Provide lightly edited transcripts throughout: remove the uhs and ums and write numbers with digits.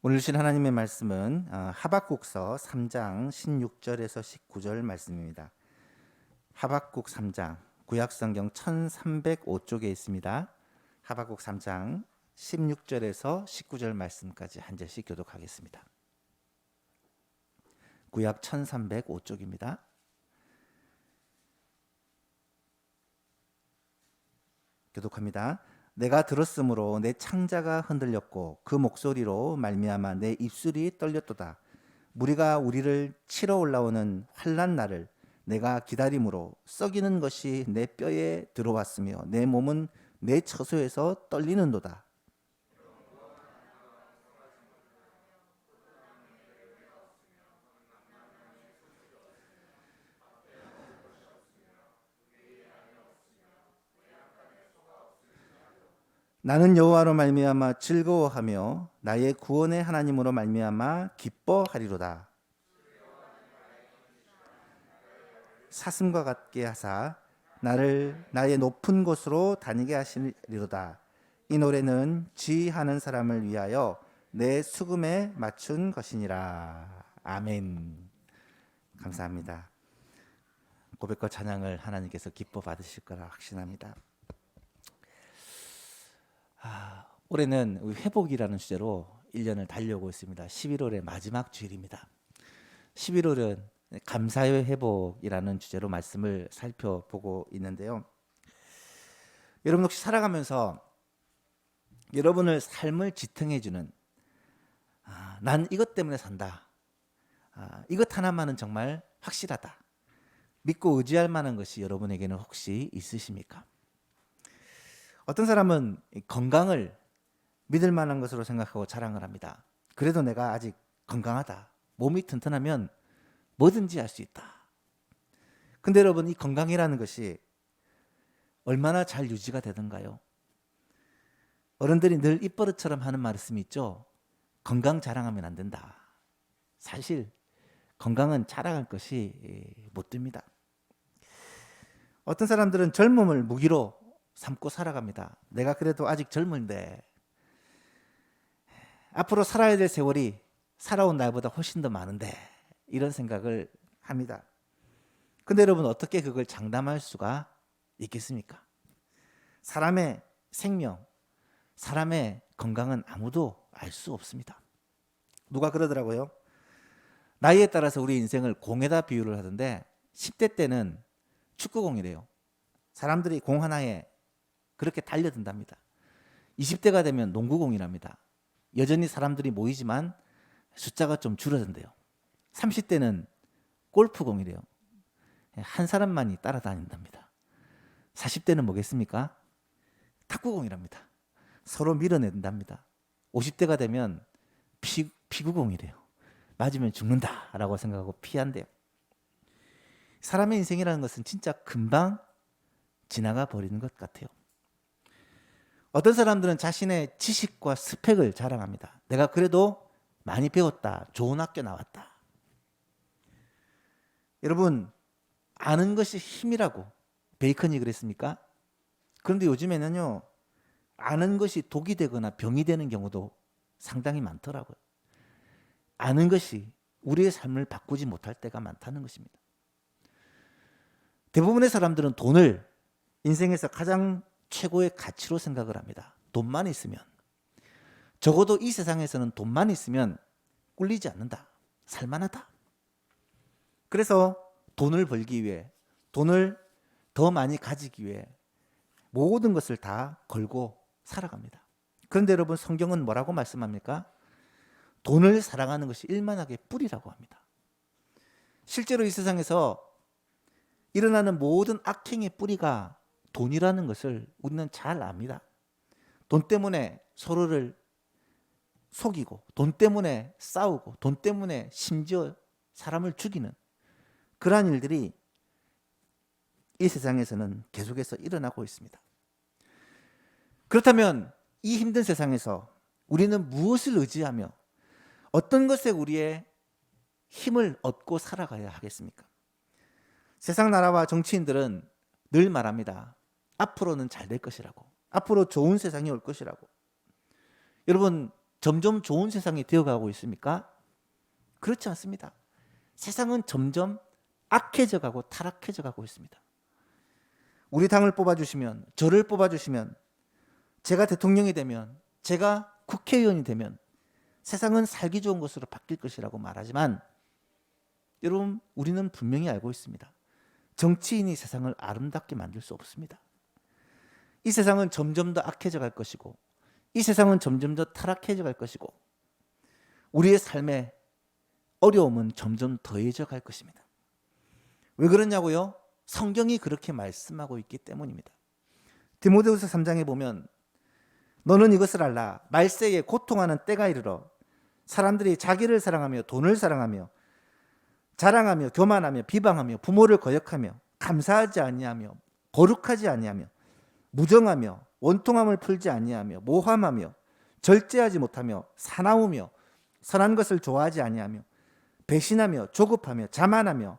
오늘 주신 하나님의 말씀은 하박국서 3장 16절에서 19절 말씀입니다. 하박국 3장 구약성경 1305쪽에 있습니다. 하박국 3장 16절에서 19절 말씀까지 한 절씩 교독하겠습니다. 구약 1305쪽입니다. 교독합니다. 내가 들었으므로 내 창자가 흔들렸고 그 목소리로 말미암아 내 입술이 떨렸도다. 무리가 우리를 치러 올라오는 환난 날을 내가 기다림으로 썩이는 것이 내 뼈에 들어왔으며 내 몸은 내 처소에서 떨리는도다. 나는 여호와로 말미암아 즐거워하며 나의 구원의 하나님으로 말미암아 기뻐하리로다. 사슴과 같게 하사 나를 나의 높은 곳으로 다니게 하시리로다. 이 노래는 지휘하는 사람을 위하여 내 수금에 맞춘 것이니라. 아멘. 감사합니다. 고백과 찬양을 하나님께서 기뻐 받으실 거라 확신합니다. 올해는 회복이라는 주제로 1년을 달려오고 있습니다. 11월의 마지막 주일입니다. 11월은 감사의 회복이라는 주제로 말씀을 살펴보고 있는데요. 여러분 혹시 살아가면서 여러분을 삶을 지탱해주는 난 이것 때문에 산다. 이것 하나만은 정말 확실하다. 믿고 의지할 만한 것이 여러분에게는 혹시 있으십니까? 어떤 사람은 건강을 믿을 만한 것으로 생각하고 자랑을 합니다. 그래도 내가 아직 건강하다. 몸이 튼튼하면 뭐든지 할 수 있다. 근데 여러분 이 건강이라는 것이 얼마나 잘 유지가 되던가요? 어른들이 늘 입버릇처럼 하는 말씀이 있죠. 건강 자랑하면 안 된다. 사실 건강은 자랑할 것이 못 됩니다. 어떤 사람들은 젊음을 무기로 삼고 살아갑니다. 내가 그래도 아직 젊은데 앞으로 살아야 될 세월이 살아온 날보다 훨씬 더 많은데 이런 생각을 합니다. 근데 여러분 어떻게 그걸 장담할 수가 있겠습니까? 사람의 생명, 사람의 건강은 아무도 알 수 없습니다. 누가 그러더라고요. 나이에 따라서 우리 인생을 공에다 비유를 하던데 10대 때는 축구공이래요. 사람들이 공 하나에 그렇게 달려든답니다. 20대가 되면 농구공이랍니다. 여전히 사람들이 모이지만 숫자가 좀 줄어든대요. 30대는 골프공이래요. 한 사람만이 따라다닌답니다. 40대는 뭐겠습니까? 탁구공이랍니다. 서로 밀어낸답니다. 50대가 되면 피구공이래요. 맞으면 죽는다라고 생각하고 피한대요. 사람의 인생이라는 것은 진짜 금방 지나가 버리는 것 같아요. 어떤 사람들은 자신의 지식과 스펙을 자랑합니다. 내가 그래도 많이 배웠다. 좋은 학교 나왔다. 여러분 아는 것이 힘이라고 베이컨이 그랬습니까? 그런데 요즘에는요 아는 것이 독이 되거나 병이 되는 경우도 상당히 많더라고요. 아는 것이 우리의 삶을 바꾸지 못할 때가 많다는 것입니다. 대부분의 사람들은 돈을 인생에서 가장 최고의 가치로 생각을 합니다. 돈만 있으면, 적어도 이 세상에서는 돈만 있으면 꿀리지 않는다. 살만하다. 그래서 돈을 벌기 위해, 돈을 더 많이 가지기 위해 모든 것을 다 걸고 살아갑니다. 그런데 여러분 성경은 뭐라고 말씀합니까? 돈을 사랑하는 것이 일만하게 뿌리라고 합니다. 실제로 이 세상에서 일어나는 모든 악행의 뿌리가 돈이라는 것을 우리는 잘 압니다. 돈 때문에 서로를 속이고 돈 때문에 싸우고 돈 때문에 심지어 사람을 죽이는 그러한 일들이 이 세상에서는 계속해서 일어나고 있습니다. 그렇다면 이 힘든 세상에서 우리는 무엇을 의지하며 어떤 것에 우리의 힘을 얻고 살아가야 하겠습니까? 세상 나라와 정치인들은 늘 말합니다. 앞으로는 잘 될 것이라고. 앞으로 좋은 세상이 올 것이라고. 여러분 점점 좋은 세상이 되어가고 있습니까? 그렇지 않습니다. 세상은 점점 악해져 가고 타락해져 가고 있습니다. 우리 당을 뽑아주시면, 저를 뽑아주시면, 제가 대통령이 되면, 제가 국회의원이 되면 세상은 살기 좋은 것으로 바뀔 것이라고 말하지만 여러분, 우리는 분명히 알고 있습니다. 정치인이 세상을 아름답게 만들 수 없습니다. 이 세상은 점점 더 악해져 갈 것이고, 이 세상은 점점 더 타락해져 갈 것이고, 우리의 삶의 어려움은 점점 더해져 갈 것입니다. 왜 그러냐고요? 성경이 그렇게 말씀하고 있기 때문입니다. 디모데후서 3장에 보면 너는 이것을 알라. 말세에 고통하는 때가 이르러 사람들이 자기를 사랑하며 돈을 사랑하며 자랑하며 교만하며 비방하며 부모를 거역하며 감사하지 아니하며 거룩하지 아니하며 무정하며 원통함을 풀지 아니하며 모함하며 절제하지 못하며 사나우며 선한 것을 좋아하지 아니하며 배신하며 조급하며 자만하며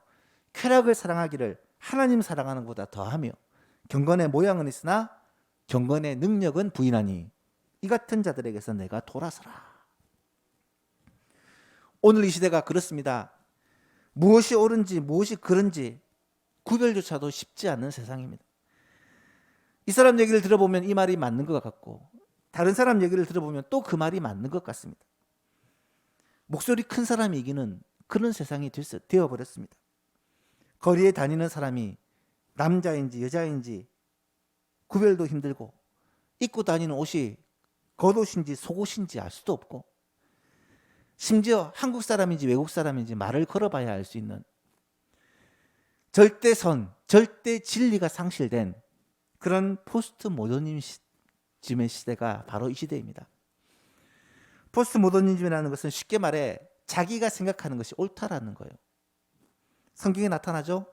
쾌락을 사랑하기를 하나님 사랑하는 것보다 더하며 경건의 모양은 있으나 경건의 능력은 부인하니 이 같은 자들에게서 내가 돌아서라. 오늘 이 시대가 그렇습니다. 무엇이 옳은지 무엇이 그른지 구별조차도 쉽지 않은 세상입니다. 이 사람 얘기를 들어보면 이 말이 맞는 것 같고 다른 사람 얘기를 들어보면 또 그 말이 맞는 것 같습니다. 목소리 큰 사람이 이기는 그런 세상이 되어버렸습니다. 거리에 다니는 사람이 남자인지 여자인지 구별도 힘들고 입고 다니는 옷이 겉옷인지 속옷인지 알 수도 없고 심지어 한국 사람인지 외국 사람인지 말을 걸어봐야 알 수 있는 절대선, 절대 진리가 상실된 그런 포스트 모더니즘의 시대가 바로 이 시대입니다. 포스트 모더니즘이라는 것은 쉽게 말해 자기가 생각하는 것이 옳다라는 거예요. 성경에 나타나죠?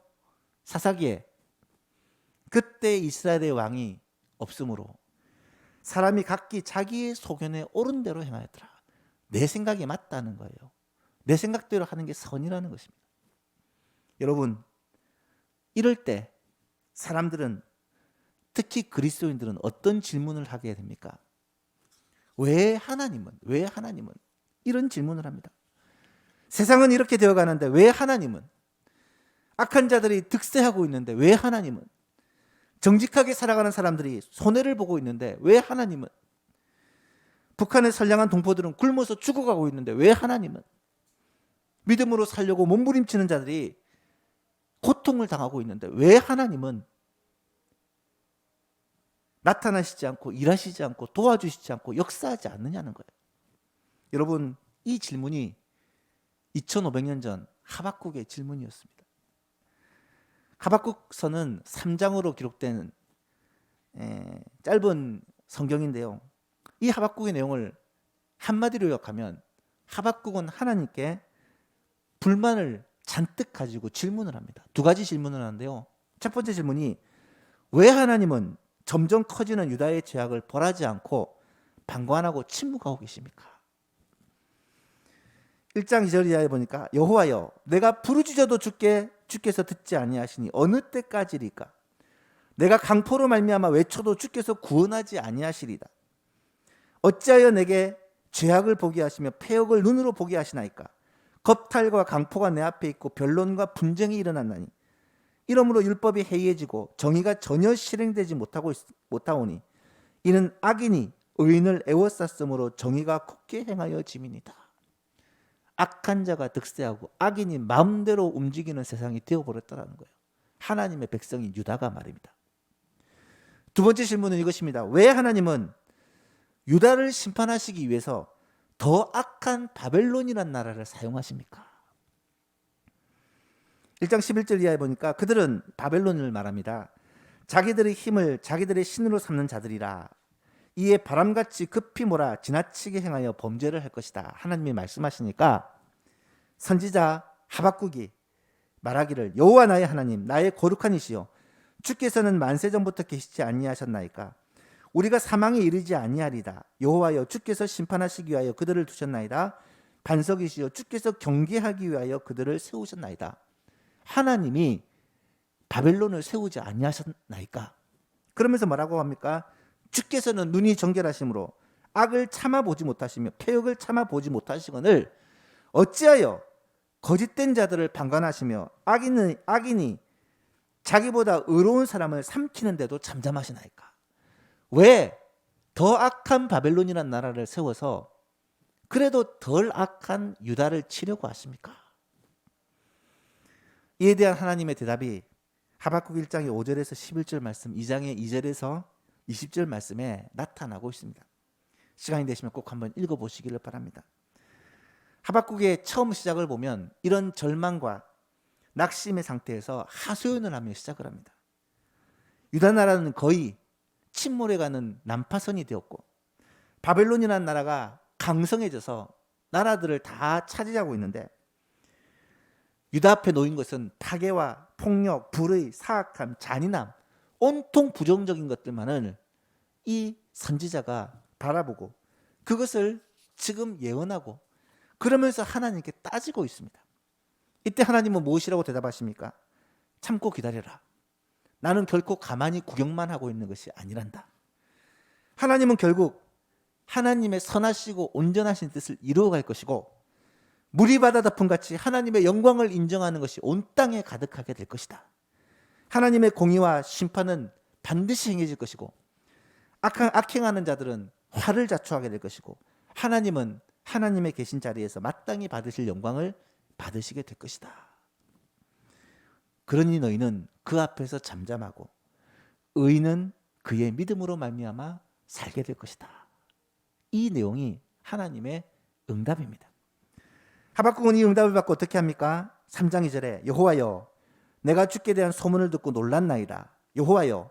사사기에 그때 이스라엘의 왕이 없으므로 사람이 각기 자기의 소견에 옳은 대로 행하였더라. 내 생각이 맞다는 거예요. 내 생각대로 하는 게 선이라는 것입니다. 여러분, 이럴 때 사람들은 특히 그리스도인들은 어떤 질문을 하게 됩니까? 왜 하나님은 이런 질문을 합니다. 세상은 이렇게 되어가는데 왜 하나님은? 악한 자들이 득세하고 있는데 왜 하나님은? 정직하게 살아가는 사람들이 손해를 보고 있는데 왜 하나님은? 북한의 선량한 동포들은 굶어서 죽어가고 있는데 왜 하나님은? 믿음으로 살려고 몸부림치는 자들이 고통을 당하고 있는데 왜 하나님은 나타나시지 않고 일하시지 않고 도와주시지 않고 역사하지 않느냐는 거예요. 여러분, 이 질문이 2500년 전 하박국의 질문이었습니다. 하박국서는 3장으로 기록된 짧은 성경인데요. 이 하박국의 내용을 한마디로 요약하면 하박국은 하나님께 불만을 잔뜩 가지고 질문을 합니다. 두 가지 질문을 하는데요. 첫 번째 질문이 왜 하나님은 점점 커지는 유다의 죄악을 벌하지 않고 방관하고 침묵하고 계십니까? 1장 2절 이하에 보니까 여호와여 내가 부르짖어도 주께서 듣지 아니하시니 어느 때까지리까? 내가 강포로 말미암아 외쳐도 주께서 구원하지 아니하시리다. 어찌하여 내게 죄악을 보게 하시며 패역을 눈으로 보게 하시나이까? 겁탈과 강포가 내 앞에 있고 변론과 분쟁이 일어났나니 이러므로 율법이 해이해지고 정의가 전혀 실행되지 못하오니 이는 악인이 의인을 애워쌌으므로 정의가 굳게 행하여 짐이니이다. 악한 자가 득세하고 악인이 마음대로 움직이는 세상이 되어버렸다는 거예요. 하나님의 백성인 유다가 말입니다. 두 번째 질문은 이것입니다. 왜 하나님은 유다를 심판하시기 위해서 더 악한 바벨론이라는 나라를 사용하십니까? 1장 11절 이하에 보니까 그들은 바벨론을 말합니다. 자기들의 힘을 자기들의 신으로 삼는 자들이라. 이에 바람같이 급히 몰아 지나치게 행하여 범죄를 할 것이다. 하나님이 말씀하시니까 선지자 하박국이 말하기를 여호와 나의 하나님 나의 거룩한 이시여 주께서는 만세전부터 계시지 아니하셨나이까? 우리가 사망에 이르지 아니하리다. 여호와여 주께서 심판하시기 위하여 그들을 두셨나이다. 반석이시여 주께서 경계하기 위하여 그들을 세우셨나이다. 하나님이 바벨론을 세우지 아니하셨나이까? 그러면서 뭐라고 합니까? 주께서는 눈이 정결하심으로 악을 참아보지 못하시며 폐역을 참아보지 못하시거늘 어찌하여 거짓된 자들을 방관하시며 악인이 자기보다 의로운 사람을 삼키는데도 잠잠하시나이까. 왜 더 악한 바벨론이라는 나라를 세워서 그래도 덜 악한 유다를 치려고 하십니까? 이에 대한 하나님의 대답이 하박국 1장의 5절에서 11절 말씀, 2장의 2절에서 20절 말씀에 나타나고 있습니다. 시간이 되시면 꼭 한번 읽어보시기를 바랍니다. 하박국의 처음 시작을 보면 이런 절망과 낙심의 상태에서 하소연을 하며 시작을 합니다. 유다 나라는 거의 침몰해가는 난파선이 되었고 바벨론이라는 나라가 강성해져서 나라들을 다 차지하고 있는데 유다 앞에 놓인 것은 파괴와 폭력, 불의, 사악함, 잔인함, 온통 부정적인 것들만을 이 선지자가 바라보고 그것을 지금 예언하고 그러면서 하나님께 따지고 있습니다. 이때 하나님은 무엇이라고 대답하십니까? 참고 기다려라. 나는 결코 가만히 구경만 하고 있는 것이 아니란다. 하나님은 결국 하나님의 선하시고 온전하신 뜻을 이루어갈 것이고 물이 바다 덮음같이 하나님의 영광을 인정하는 것이 온 땅에 가득하게 될 것이다. 하나님의 공의와 심판은 반드시 행해질 것이고 악행하는 자들은 화를 자초하게 될 것이고 하나님은 하나님의 계신 자리에서 마땅히 받으실 영광을 받으시게 될 것이다. 그러니 너희는 그 앞에서 잠잠하고 의인은 그의 믿음으로 말미암아 살게 될 것이다. 이 내용이 하나님의 응답입니다. 하박국은 이 응답을 받고 어떻게 합니까? 3장 2절에 여호와여 내가 주께 대한 소문을 듣고 놀랐나이다. 여호와여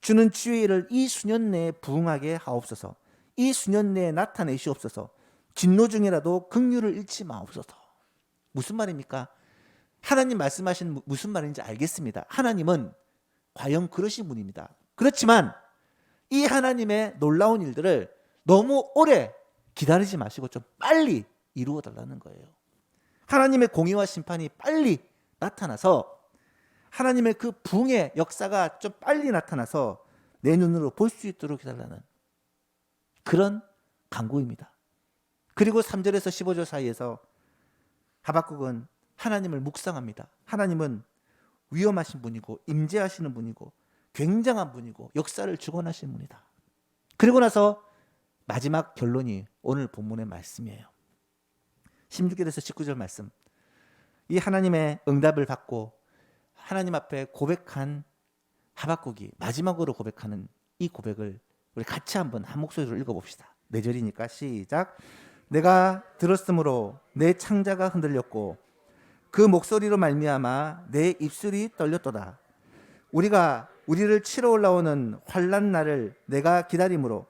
주는 주의 일을 이 수년 내에 부응하게 하옵소서. 이 수년 내에 나타내시옵소서. 진노 중이라도 긍휼을 잃지 마옵소서. 무슨 말입니까? 하나님 말씀하신 무슨 말인지 알겠습니다. 하나님은 과연 그러신 분입니다. 그렇지만 이 하나님의 놀라운 일들을 너무 오래 기다리지 마시고 좀 빨리 이루어 달라는 거예요. 하나님의 공의와 심판이 빨리 나타나서 하나님의 그 부흥의 역사가 좀 빨리 나타나서 내 눈으로 볼 수 있도록 해달라는 그런 간구입니다. 그리고 3절에서 15절 사이에서 하박국은 하나님을 묵상합니다. 하나님은 위험하신 분이고 임재하시는 분이고 굉장한 분이고 역사를 주관하시는 분이다. 그리고 나서 마지막 결론이 오늘 본문의 말씀이에요. 16절에서 19절 말씀. 이 하나님의 응답을 받고 하나님 앞에 고백한 하박국이 마지막으로 고백하는 이 고백을 우리 같이 한번 한 목소리로 읽어봅시다. 4절이니까 시작. 내가 들었으므로 내 창자가 흔들렸고 그 목소리로 말미암아 내 입술이 떨렸도다. 우리를 치러 올라오는 환난 날을 내가 기다림으로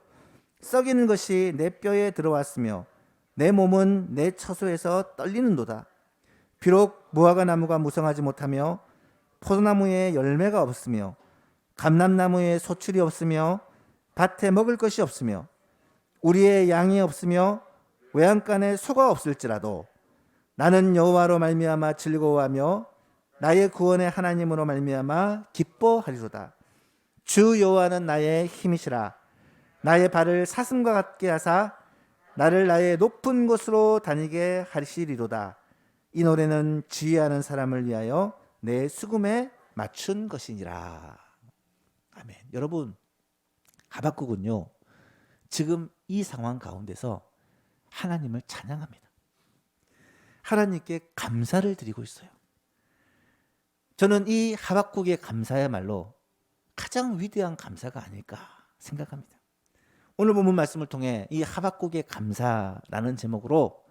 썩이는 것이 내 뼈에 들어왔으며 내 몸은 내 처소에서 떨리는도다. 비록 무화과 나무가 무성하지 못하며 포도나무에 열매가 없으며 감람나무에 소출이 없으며 밭에 먹을 것이 없으며 우리의 양이 없으며 외양간에 소가 없을지라도 나는 여호와로 말미암아 즐거워하며 나의 구원의 하나님으로 말미암아 기뻐하리로다. 주 여호와는 나의 힘이시라. 나의 발을 사슴과 같게 하사 나를 나의 높은 곳으로 다니게 하시리로다. 이 노래는 지혜하는 사람을 위하여 내 수금에 맞춘 것이니라. 아멘. 여러분, 하박국은요 지금 이 상황 가운데서 하나님을 찬양합니다. 하나님께 감사를 드리고 있어요. 저는 이 하박국의 감사야말로 가장 위대한 감사가 아닐까 생각합니다. 오늘 본문 말씀을 통해 이 하박국의 감사라는 제목으로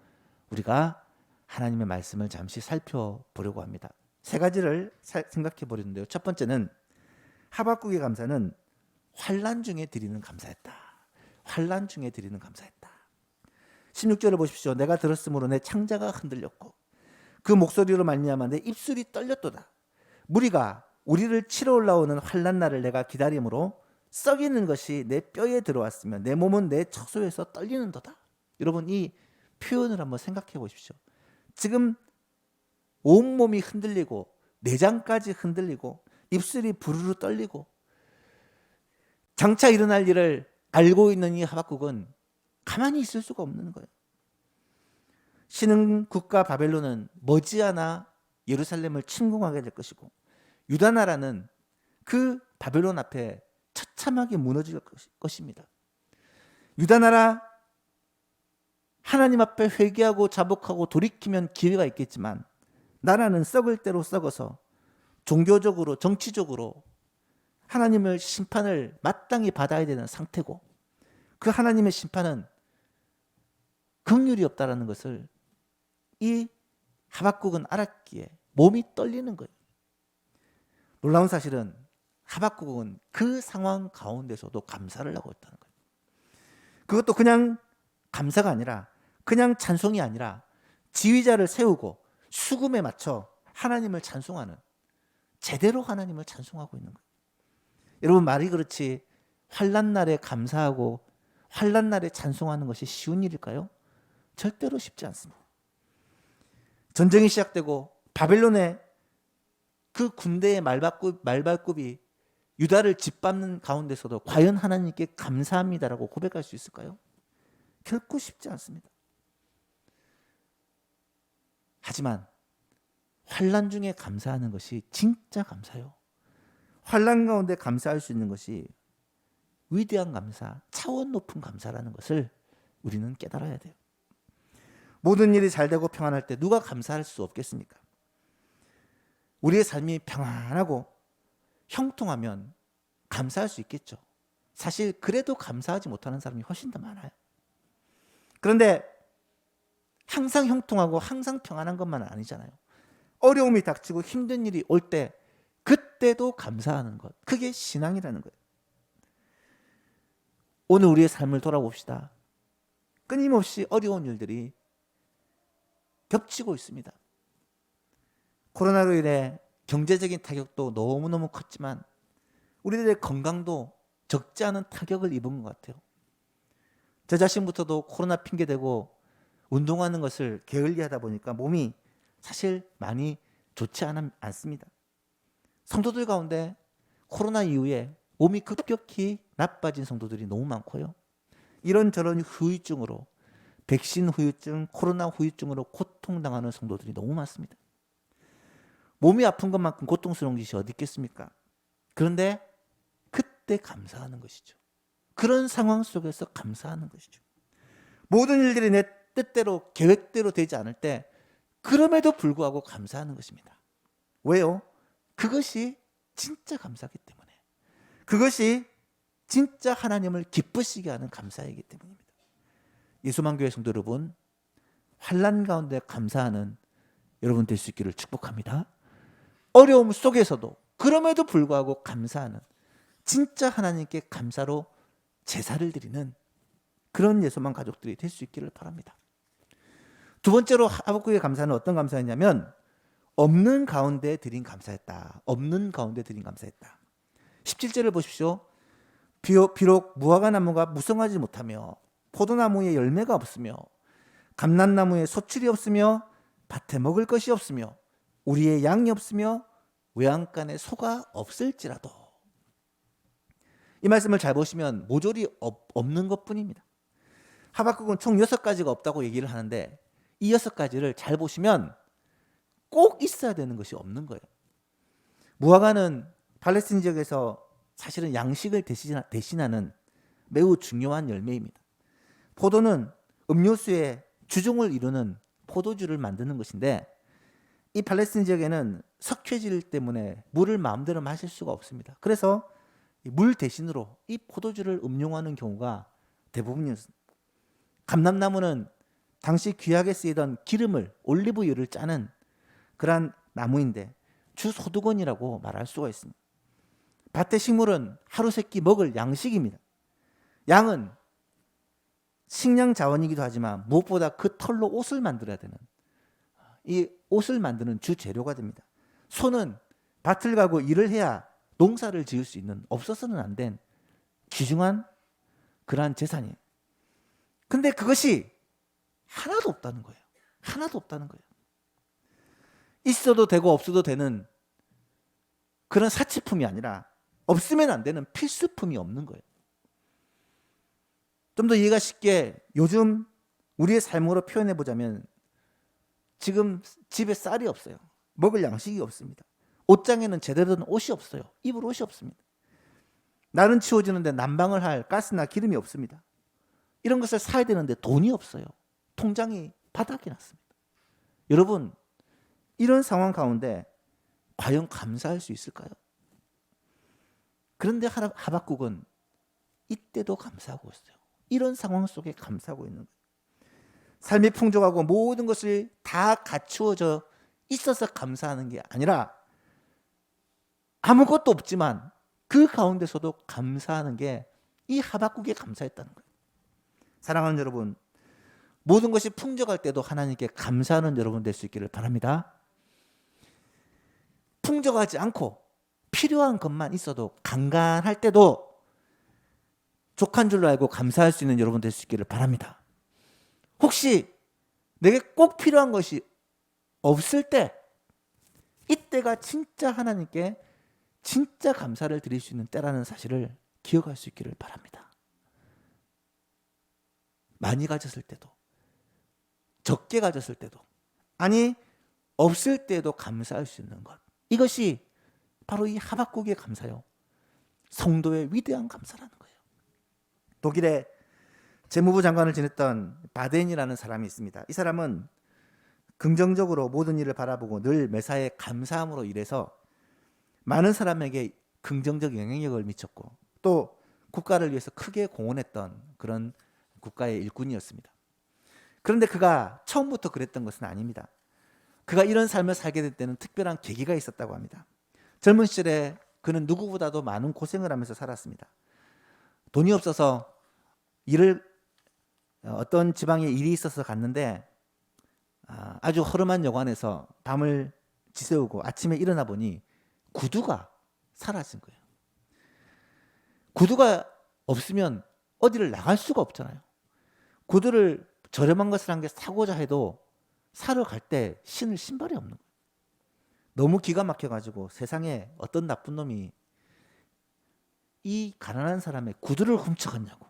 우리가 하나님의 말씀을 잠시 살펴보려고 합니다. 세 가지를 생각해 보려는데요. 첫 번째는 하박국의 감사는 환난 중에 드리는 감사였다. 환난 중에 드리는 감사였다. 16절을 보십시오. 내가 들었으므로 내 창자가 흔들렸고 그 목소리로 말미암아 내 입술이 떨렸도다. 무리가 우리를 치러 올라오는 환난 날을 내가 기다림으로 썩이는 것이 내 뼈에 들어왔으며 내 몸은 내 처소에서 떨리는도다. 여러분 이 표현을 한번 생각해 보십시오. 지금 온몸이 흔들리고 내장까지 흔들리고 입술이 부르르 떨리고 장차 일어날 일을 알고 있는 이 하박국은 가만히 있을 수가 없는 거예요. 신흥 국가 바벨론은 머지않아 예루살렘을 침공하게 될 것이고 유다 나라는 그 바벨론 앞에 처참하게 무너질 것입니다. 유다 나라 하나님 앞에 회개하고 자복하고 돌이키면 기회가 있겠지만 나라는 썩을 대로 썩어서 종교적으로 정치적으로 하나님의 심판을 마땅히 받아야 되는 상태고 그 하나님의 심판은 긍휼이 없다라는 것을 이 하박국은 알았기에 몸이 떨리는 거예요. 놀라운 사실은 하박국은 그 상황 가운데서도 감사를 하고 있다는 거예요. 그것도 그냥 감사가 아니라 그냥 찬송이 아니라 지휘자를 세우고 수금에 맞춰 하나님을 찬송하는 제대로 하나님을 찬송하고 있는 거예요. 여러분 말이 그렇지 환난 날에 감사하고 환난 날에 찬송하는 것이 쉬운 일일까요? 절대로 쉽지 않습니다. 전쟁이 시작되고 바벨론의 그 군대의 말발굽이 유다를 짓밟는 가운데서도 과연 하나님께 감사합니다라고 고백할 수 있을까요? 결코 쉽지 않습니다. 하지만 환난 중에 감사하는 것이 진짜 감사요. 환난 가운데 감사할 수 있는 것이 위대한 감사, 차원 높은 감사라는 것을 우리는 깨달아야 돼요. 모든 일이 잘 되고 평안할 때 누가 감사할 수 없겠습니까? 우리의 삶이 평안하고 형통하면 감사할 수 있겠죠. 사실 그래도 감사하지 못하는 사람이 훨씬 더 많아요. 그런데 항상 형통하고 항상 평안한 것만은 아니잖아요. 어려움이 닥치고 힘든 일이 올 때 그때도 감사하는 것, 그게 신앙이라는 거예요. 오늘 우리의 삶을 돌아봅시다. 끊임없이 어려운 일들이 겹치고 있습니다. 코로나로 인해 경제적인 타격도 너무너무 컸지만 우리들의 건강도 적지 않은 타격을 입은 것 같아요. 저 자신부터도 코로나 핑계대고 운동하는 것을 게을리하다 보니까 몸이 사실 많이 좋지 않습니다. 성도들 가운데 코로나 이후에 몸이 급격히 나빠진 성도들이 너무 많고요. 이런저런 후유증으로 백신 후유증, 코로나 후유증으로 고통당하는 성도들이 너무 많습니다. 몸이 아픈 것만큼 고통스러운 것이 어디 있겠습니까? 그런데 그때 감사하는 것이죠. 그런 상황 속에서 감사하는 것이죠. 모든 일들이 내 뜻대로 계획대로 되지 않을 때 그럼에도 불구하고 감사하는 것입니다. 왜요? 그것이 진짜 감사하기 때문에. 그것이 진짜 하나님을 기쁘시게 하는 감사이기 때문입니다. 예수만교회 성도 여러분, 환난 가운데 감사하는 여러분 될 수 있기를 축복합니다. 어려움 속에서도 그럼에도 불구하고 감사하는 진짜 하나님께 감사로 제사를 드리는 그런 예수만 가족들이 될 수 있기를 바랍니다. 두 번째로 하박국의 감사는 어떤 감사였냐면 없는 가운데 드린 감사였다. 없는 가운데 드린 감사였다. 17절을 보십시오. 비록 무화과 나무가 무성하지 못하며 포도나무에 열매가 없으며 감람나무에 소출이 없으며 밭에 먹을 것이 없으며 우리의 양이 없으며 외양간에 소가 없을지라도. 이 말씀을 잘 보시면 모조리 없는 것뿐입니다. 하박국은 총 6가지가 없다고 얘기를 하는데 이 6가지를 잘 보시면 꼭 있어야 되는 것이 없는 거예요. 무화과는 팔레스틴 지역에서 사실은 양식을 대신하는 매우 중요한 열매입니다. 포도는 음료수의 주종을 이루는 포도주를 만드는 것인데 이 팔레스틴 지역에는 석회질 때문에 물을 마음대로 마실 수가 없습니다. 그래서 물 대신으로 이 포도주를 음용하는 경우가 대부분이었습니다. 감람나무는 당시 귀하게 쓰이던 기름을 올리브유를 짜는 그러한 나무인데 주소득원이라고 말할 수가 있습니다. 밭의 식물은 하루 세끼 먹을 양식입니다. 양은 식량 자원이기도 하지만 무엇보다 그 털로 옷을 만들어야 되는 이 옷을 만드는 주 재료가 됩니다. 소는 밭을 가고 일을 해야 농사를 지을 수 있는 없어서는 안 된 귀중한 그러한 재산이에요. 근데 그것이 하나도 없다는 거예요. 하나도 없다는 거예요. 있어도 되고 없어도 되는 그런 사치품이 아니라 없으면 안 되는 필수품이 없는 거예요. 좀 더 이해가 쉽게 요즘 우리의 삶으로 표현해 보자면 지금 집에 쌀이 없어요. 먹을 양식이 없습니다. 옷장에는 제대로 된 옷이 없어요. 입을 옷이 없습니다. 날은 치워지는데 난방을 할 가스나 기름이 없습니다. 이런 것을 사야 되는데 돈이 없어요. 통장이 바닥이 났습니다. 여러분, 이런 상황 가운데 과연 감사할 수 있을까요? 그런데 하박국은 이때도 감사하고 있어요. 이런 상황 속에 감사하고 있는 거예요. 삶이 풍족하고 모든 것이 다 갖추어져 있어서 감사하는 게 아니라 아무것도 없지만 그 가운데서도 감사하는 게 이 하박국의 감사했다는 거예요. 사랑하는 여러분, 모든 것이 풍족할 때도 하나님께 감사하는 여러분 될 수 있기를 바랍니다. 풍족하지 않고 필요한 것만 있어도 간간할 때도 족한 줄로 알고 감사할 수 있는 여러분 될 수 있기를 바랍니다. 혹시 내게 꼭 필요한 것이 없을 때, 이때가 진짜 하나님께 진짜 감사를 드릴 수 있는 때라는 사실을 기억할 수 있기를 바랍니다. 많이 가졌을 때도, 적게 가졌을 때도, 아니 없을 때도 감사할 수 있는 것, 이것이 바로 이 하박국의 감사요, 성도의 위대한 감사라는 거예요. 독일의 재무부 장관을 지냈던 바덴이라는 사람이 있습니다. 이 사람은 긍정적으로 모든 일을 바라보고 늘 매사에 감사함으로 일해서 많은 사람에게 긍정적 영향력을 미쳤고 또 국가를 위해서 크게 공헌했던 그런 국가의 일꾼이었습니다. 그런데 그가 처음부터 그랬던 것은 아닙니다. 그가 이런 삶을 살게 될 때는 특별한 계기가 있었다고 합니다. 젊은 시절에 그는 누구보다도 많은 고생을 하면서 살았습니다. 돈이 없어서 어떤 지방에 일이 있어서 갔는데 아주 허름한 여관에서 밤을 지새우고 아침에 일어나 보니 구두가 사라진 거예요. 구두가 없으면 어디를 나갈 수가 없잖아요. 구두를 저렴한 것을 한 개 사고자 해도 사러 갈 때 신을 신발이 없는 거예요. 너무 기가 막혀가지고 세상에 어떤 나쁜 놈이 이 가난한 사람의 구두를 훔쳐갔냐고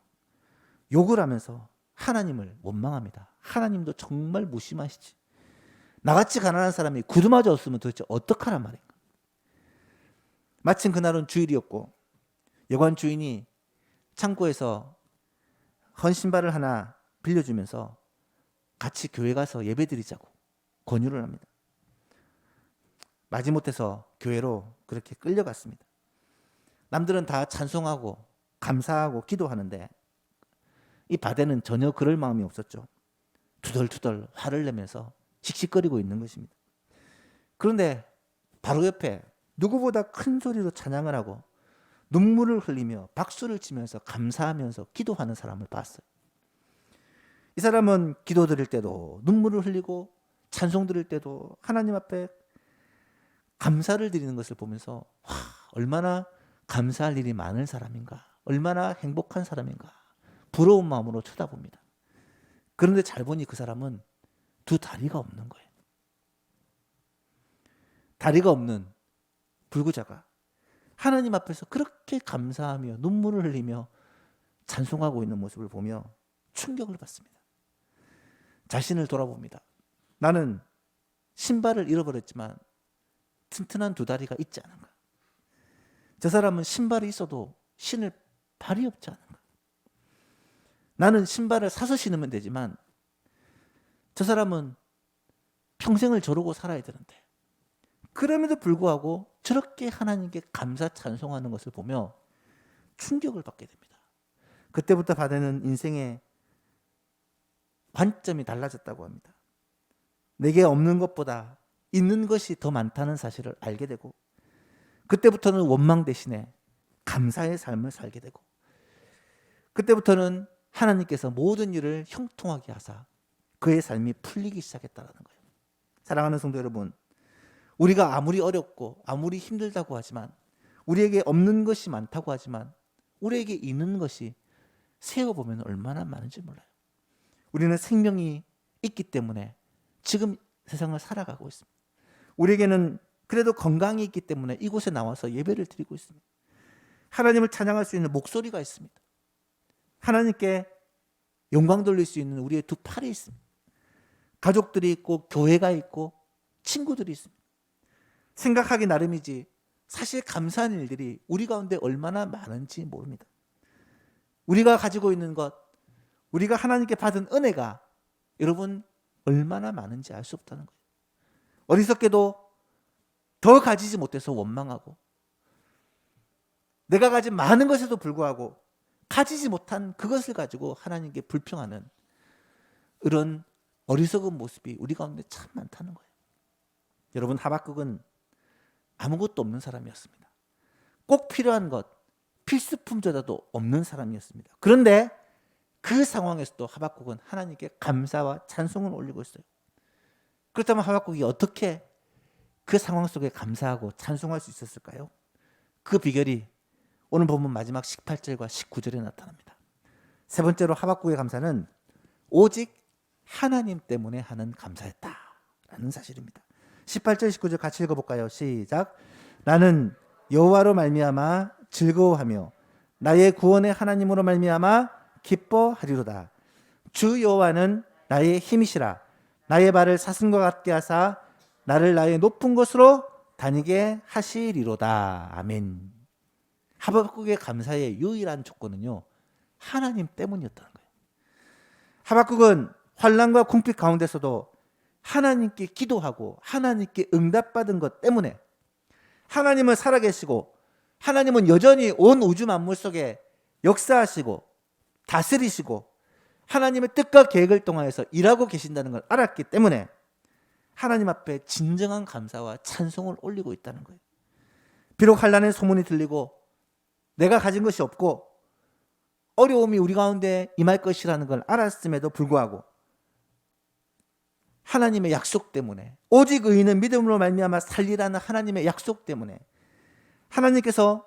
욕을 하면서 하나님을 원망합니다. 하나님도 정말 무심하시지. 나같이 가난한 사람이 구두마저 없으면 도대체 어떡하란 말인가. 마침 그날은 주일이었고 여관 주인이 창고에서 헌 신발을 하나 빌려주면서 같이 교회 가서 예배드리자고 권유를 합니다. 마지못해서 교회로 그렇게 끌려갔습니다. 남들은 다 찬송하고 감사하고 기도하는데 이 바데는 전혀 그럴 마음이 없었죠. 투덜투덜 화를 내면서 씩씩거리고 있는 것입니다. 그런데 바로 옆에 누구보다 큰 소리로 찬양을 하고 눈물을 흘리며 박수를 치면서 감사하면서 기도하는 사람을 봤어요. 이 사람은 기도 드릴 때도 눈물을 흘리고 찬송 드릴 때도 하나님 앞에 감사를 드리는 것을 보면서 얼마나 감사할 일이 많은 사람인가, 얼마나 행복한 사람인가 부러운 마음으로 쳐다봅니다. 그런데 잘 보니 그 사람은 두 다리가 없는 거예요. 다리가 없는 불구자가 하나님 앞에서 그렇게 감사하며 눈물을 흘리며 찬송하고 있는 모습을 보며 충격을 받습니다. 자신을 돌아봅니다. 나는 신발을 잃어버렸지만 튼튼한 두 다리가 있지 않은가. 저 사람은 신발이 있어도 신을 발이 없지 않은가. 나는 신발을 사서 신으면 되지만 저 사람은 평생을 저러고 살아야 되는데 그럼에도 불구하고 저렇게 하나님께 감사 찬송하는 것을 보며 충격을 받게 됩니다. 그때부터 바데는 인생의 관점이 달라졌다고 합니다. 내게 없는 것보다 있는 것이 더 많다는 사실을 알게 되고 그때부터는 원망 대신에 감사의 삶을 살게 되고 그때부터는 하나님께서 모든 일을 형통하게 하사 그의 삶이 풀리기 시작했다는 거예요. 사랑하는 성도 여러분, 우리가 아무리 어렵고 아무리 힘들다고 하지만 우리에게 없는 것이 많다고 하지만 우리에게 있는 것이 세어보면 얼마나 많은지 몰라요. 우리는 생명이 있기 때문에 지금 세상을 살아가고 있습니다. 우리에게는 그래도 건강이 있기 때문에 이곳에 나와서 예배를 드리고 있습니다. 하나님을 찬양할 수 있는 목소리가 있습니다. 하나님께 영광 돌릴 수 있는 우리의 두 팔이 있습니다. 가족들이 있고 교회가 있고 친구들이 있습니다. 생각하기 나름이지 사실 감사한 일들이 우리 가운데 얼마나 많은지 모릅니다. 우리가 가지고 있는 것, 우리가 하나님께 받은 은혜가 여러분 얼마나 많은지 알 수 없다는 거예요. 어리석게도 더 가지지 못해서 원망하고 내가 가진 많은 것에도 불구하고 가지지 못한 그것을 가지고 하나님께 불평하는 이런 어리석은 모습이 우리 가운데 참 많다는 거예요. 여러분, 하박국은 아무것도 없는 사람이었습니다. 꼭 필요한 것, 필수품조차도 없는 사람이었습니다. 그런데 그 상황에서도 하박국은 하나님께 감사와 찬송을 올리고 있어요. 그렇다면 하박국이 어떻게 그 상황 속에 감사하고 찬송할 수 있었을까요? 그 비결이 오늘 본문 마지막 18절과 19절에 나타납니다. 세 번째로 하박국의 감사는 오직 하나님 때문에 하는 감사였다라는 사실입니다. 18절 19절 같이 읽어볼까요? 시작. 나는 여호와로 말미암아 즐거워하며 나의 구원의 하나님으로 말미암아 기뻐하리로다. 주 여호와는 나의 힘이시라. 나의 발을 사슴과 같게 하사 나를 나의 높은 곳으로 다니게 하시리로다. 아멘. 하박국의 감사의 유일한 조건은요, 하나님 때문이었다는 거예요. 하박국은 환난과 궁핍 가운데서도 하나님께 기도하고 하나님께 응답받은 것 때문에 하나님은 살아계시고 하나님은 여전히 온 우주 만물 속에 역사하시고 다스리시고 하나님의 뜻과 계획을 통하여서 일하고 계신다는 걸 알았기 때문에 하나님 앞에 진정한 감사와 찬송을 올리고 있다는 거예요. 비록 환난의 소문이 들리고 내가 가진 것이 없고 어려움이 우리 가운데 임할 것이라는 걸 알았음에도 불구하고 하나님의 약속 때문에, 오직 의인은 믿음으로 말미암아 살리라는 하나님의 약속 때문에 하나님께서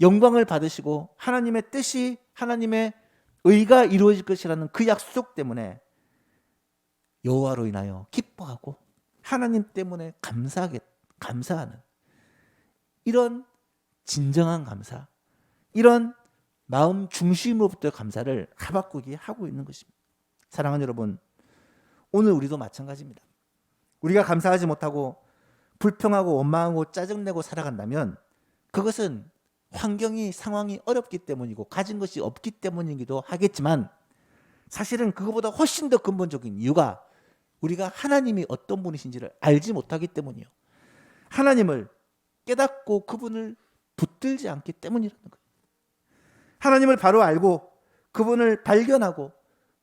영광을 받으시고 하나님의 뜻이, 하나님의 의가 이루어질 것이라는 그 약속 때문에 여호와로 인하여 기뻐하고 하나님 때문에 감사하는 이런 진정한 감사, 이런 마음 중심으로부터 감사를 하박국이 하고 있는 것입니다. 사랑하는 여러분, 오늘 우리도 마찬가지입니다. 우리가 감사하지 못하고 불평하고 원망하고 짜증내고 살아간다면 그것은 환경이, 상황이 어렵기 때문이고 가진 것이 없기 때문이기도 하겠지만 사실은 그것보다 훨씬 더 근본적인 이유가 우리가 하나님이 어떤 분이신지를 알지 못하기 때문이요, 하나님을 깨닫고 그분을 붙들지 않기 때문이라는 거예요. 하나님을 바로 알고 그분을 발견하고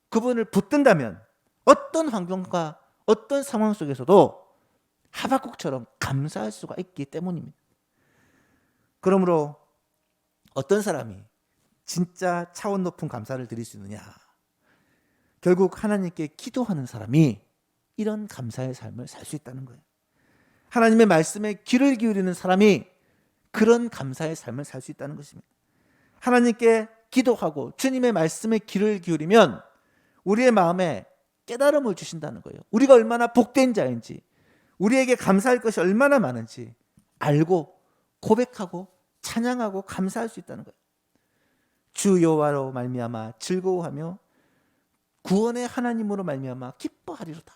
그분을 붙든다면 어떤 환경과 어떤 상황 속에서도 하박국처럼 감사할 수가 있기 때문입니다. 그러므로 어떤 사람이 진짜 차원 높은 감사를 드릴 수 있느냐? 결국 하나님께 기도하는 사람이 이런 감사의 삶을 살 수 있다는 거예요. 하나님의 말씀에 귀를 기울이는 사람이 그런 감사의 삶을 살 수 있다는 것입니다. 하나님께 기도하고 주님의 말씀에 귀를 기울이면 우리의 마음에 깨달음을 주신다는 거예요. 우리가 얼마나 복된 자인지, 우리에게 감사할 것이 얼마나 많은지 알고 고백하고 찬양하고 감사할 수 있다는 거예요. 주 여호와로 말미암아 즐거워하며 구원의 하나님으로 말미암아 기뻐하리로다.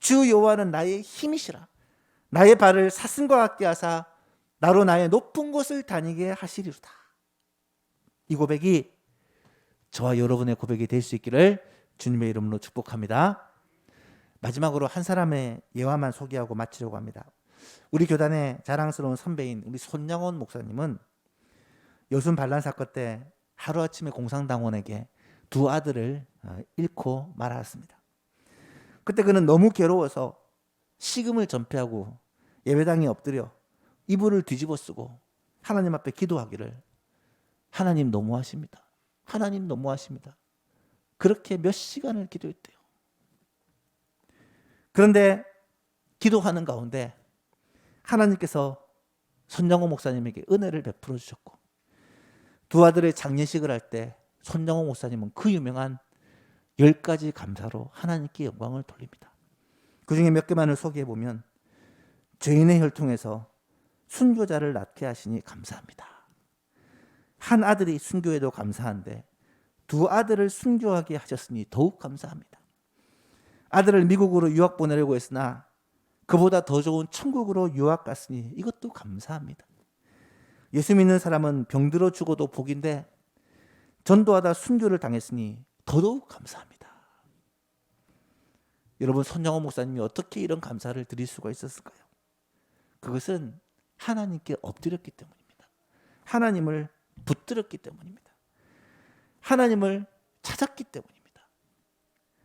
주 여호와는 나의 힘이시라. 나의 발을 사슴과 같게 하사 나로 나의 높은 곳을 다니게 하시리로다. 이 고백이 저와 여러분의 고백이 될 수 있기를 주님의 이름으로 축복합니다. 마지막으로 한 사람의 예화만 소개하고 마치려고 합니다. 우리 교단의 자랑스러운 선배인 우리 손양원 목사님은 여순 반란 사건 때 하루아침에 공산당원에게 두 아들을 잃고 말았습니다. 그때 그는 너무 괴로워서 식음을 전폐하고 예배당에 엎드려 이불을 뒤집어 쓰고 하나님 앞에 기도하기를, 하나님 너무하십니다. 하나님 너무하십니다. 그렇게 몇 시간을 기도했대요. 그런데 기도하는 가운데 하나님께서 손장호 목사님에게 은혜를 베풀어 주셨고 두 아들의 장례식을 할 때 손장호 목사님은 그 유명한 10가지 감사로 하나님께 영광을 돌립니다. 그 중에 몇 개만을 소개해 보면, 죄인의 혈통에서 순교자를 낳게 하시니 감사합니다. 한 아들이 순교해도 감사한데 두 아들을 순교하게 하셨으니 더욱 감사합니다. 아들을 미국으로 유학 보내려고 했으나 그보다 더 좋은 천국으로 유학 갔으니 이것도 감사합니다. 예수 믿는 사람은 병들어 죽어도 복인데 전도하다 순교를 당했으니 더더욱 감사합니다. 여러분, 손영호 목사님이 어떻게 이런 감사를 드릴 수가 있었을까요? 그것은 하나님께 엎드렸기 때문입니다. 하나님을 붙들었기 때문입니다. 하나님을 찾았기 때문입니다.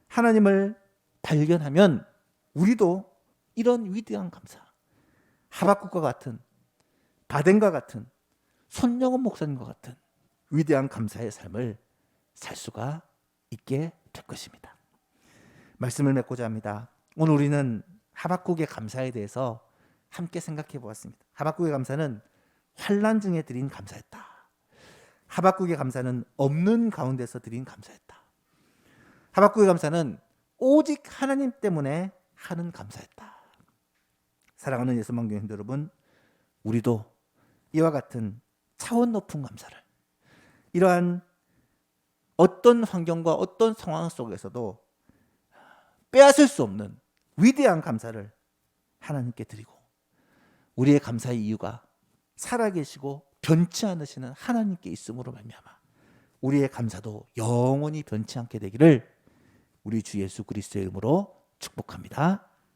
하나님을 발견하면 우리도 이런 위대한 감사, 하박국과 같은, 바덴과 같은, 손영원 목사님과 같은 위대한 감사의 삶을 살 수가 있게 될 것입니다. 말씀을 맺고자 합니다. 오늘 우리는 하박국의 감사에 대해서 함께 생각해 보았습니다. 하박국의 감사는 환난 중에 드린 감사였다. 하박국의 감사는 없는 가운데서 드린 감사였다. 하박국의 감사는 오직 하나님 때문에 하는 감사였다. 사랑하는 예수망교인 여러분, 우리도 이와 같은 차원 높은 감사를 이러한 어떤 환경과 어떤 상황 속에서도 빼앗을 수 없는 위대한 감사를 하나님께 드리고, 우리의 감사의 이유가 살아계시고 변치 않으시는 하나님께 있음으로 말미암아 우리의 감사도 영원히 변치 않게 되기를 우리 주 예수 그리스도의 이름으로 축복합니다.